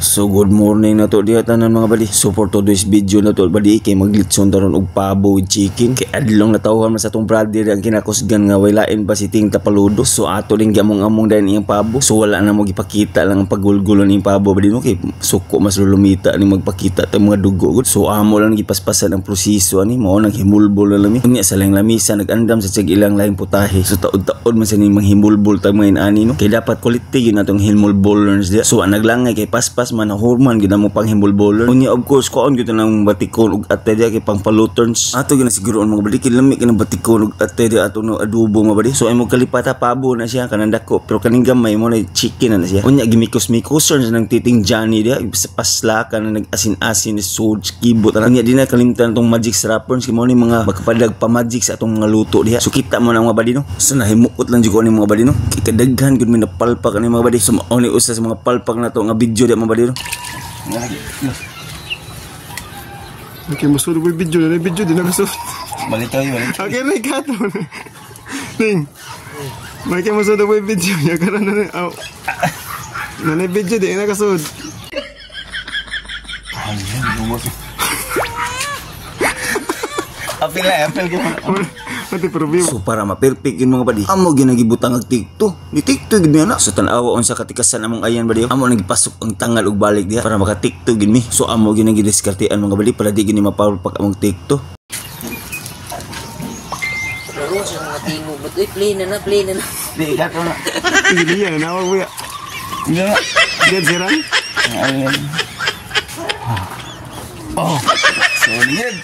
So good morning na to diya tanan mga badi. So for today's video na to badi kay maglitson taron og pabo with chicken. Kay adlong natawhan man sa tong brother ang kinakusgan nga walain pa si ting tapaludo. So ato ding gamong-among dayon iyang pabo. So wala na mo gipakita lang ang pagulgulon ning pabo badi no kay suko mas lulumita ni magpakita ta mga dugo gud. So amo lang gipaspasan ang proseso ani mao nang himulbol na lami. Unya sa lang lamisa nagandam sa tiag ilang laing putahe. So taod-taod man sa ning manghimulbol ta mga ani no. Kay dapat quality yun atong himulbolers diya. So naglangay kay paspas man horman gid mo pang himbol-bowler. Unya of course kuon gyud nang batikon ug ate dia kay pang paluterns. Ato gina siguroon mga badi kay lami kay batikon ug ate dia ato no adobo mga badi. So ay mo kalipata pabo na siya kanang dako pero kaning gamay mo na chicken na siya. Unya gimikos-mikosern nang titing Johnny dia pasla kan nag-asin-asin ni sud kibot. Unya di na kalimtan tong magic wrappers kay mo ni mga makapadag pa magic sa atong mga luto diha. So kita mo na mga badi no. So nahimuot lang jud ko ni mga badi no. Kay kadaghan gud mi napalpak ani mga badi. So oni usa sa mga palpak na to nga video dia mga badi. Okay, masud ko video na video din na masud. Balitaw yun. Okay, na ikato. Ting. May masud ko video ya karon na. Aw. Na video din na kasud. Apil ko. Pati problem. So para ma-perfect yun mga badi, amo ginagibutang ang TikTok. Di TikTok gid na. So tan-awa on sa katikasan among ayan badi. Amo nagipasok ang tangal ug balik diha para maka TikTok gid mi. So amo ginagidiskartean mga badi para di gini mapalpak among TikTok. Laro sa mga tingo, but play na. Di gato na. Hindi yan nawag mo ya. Nga. Dead siran. Oh. So yun.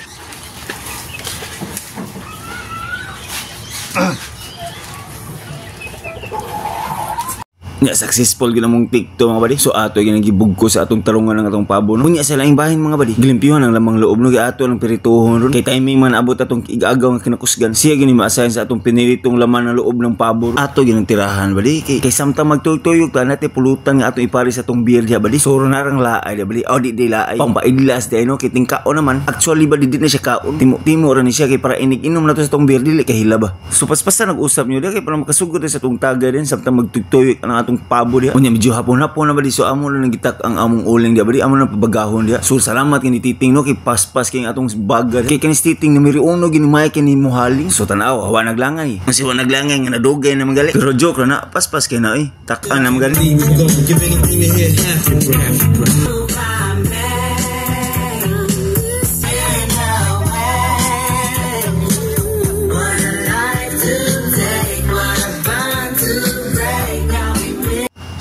Nya successful gid among TikTok mga badi. So ato ginagibug ko sa atong tarungan ng atong pabo no. Unya sa laing bahin mga badi, gilimpyuhan ang lamang loob no. Kay ato lang pirituhon ron. Kay timing man abot atong igagaw nga kinakusgan. Siya gini ma-assign sa atong piniritong laman ng loob ng pabo. Ato ginang tirahan badi. Kay samtang magtuyog-tuyog ta nate pulutan nga atong ipari sa atong beer diha badi. So narang laay diha badi. O di laay. Pangpaidlas diha no. Kay tingkao naman. Actually badi di na siya kaon. Timo ra ni siya kay para inig-inom na to sa atong beer dili kay hila ba. So paspasan nag-usap niyo diha kay para makasugod sa atong taga din samtang magtuyog ang atong pabo dia. Unya medyo hapon-hapon na badi. So amo lang nagitak ang among uling dia badi. Amo na pabagahon dia. So salamat kini titing no kay paspas kay atong baga. Kay kani titing ni miriuno gini may kini muhaling. So tanaw wa naglangay. Kasi wa naglangay nga nadugay na magali. Pero joke ra na paspas kay na takan na magali.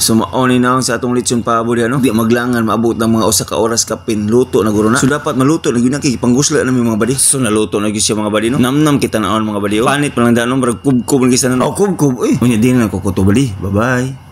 So mauni na sa atong lechon pabo diha no. Di maglangan maabot ng mga usa ka oras kapin luto na guro na. So dapat maluto na gyud kay panggusla na mga badi. So naluto na gyud siya mga badi no. Namnam kita naon mga badi. Panit pa lang danon brag kubkub lang kisa na. Oh kubkub. Unya din na ko kuto badi. Bye bye.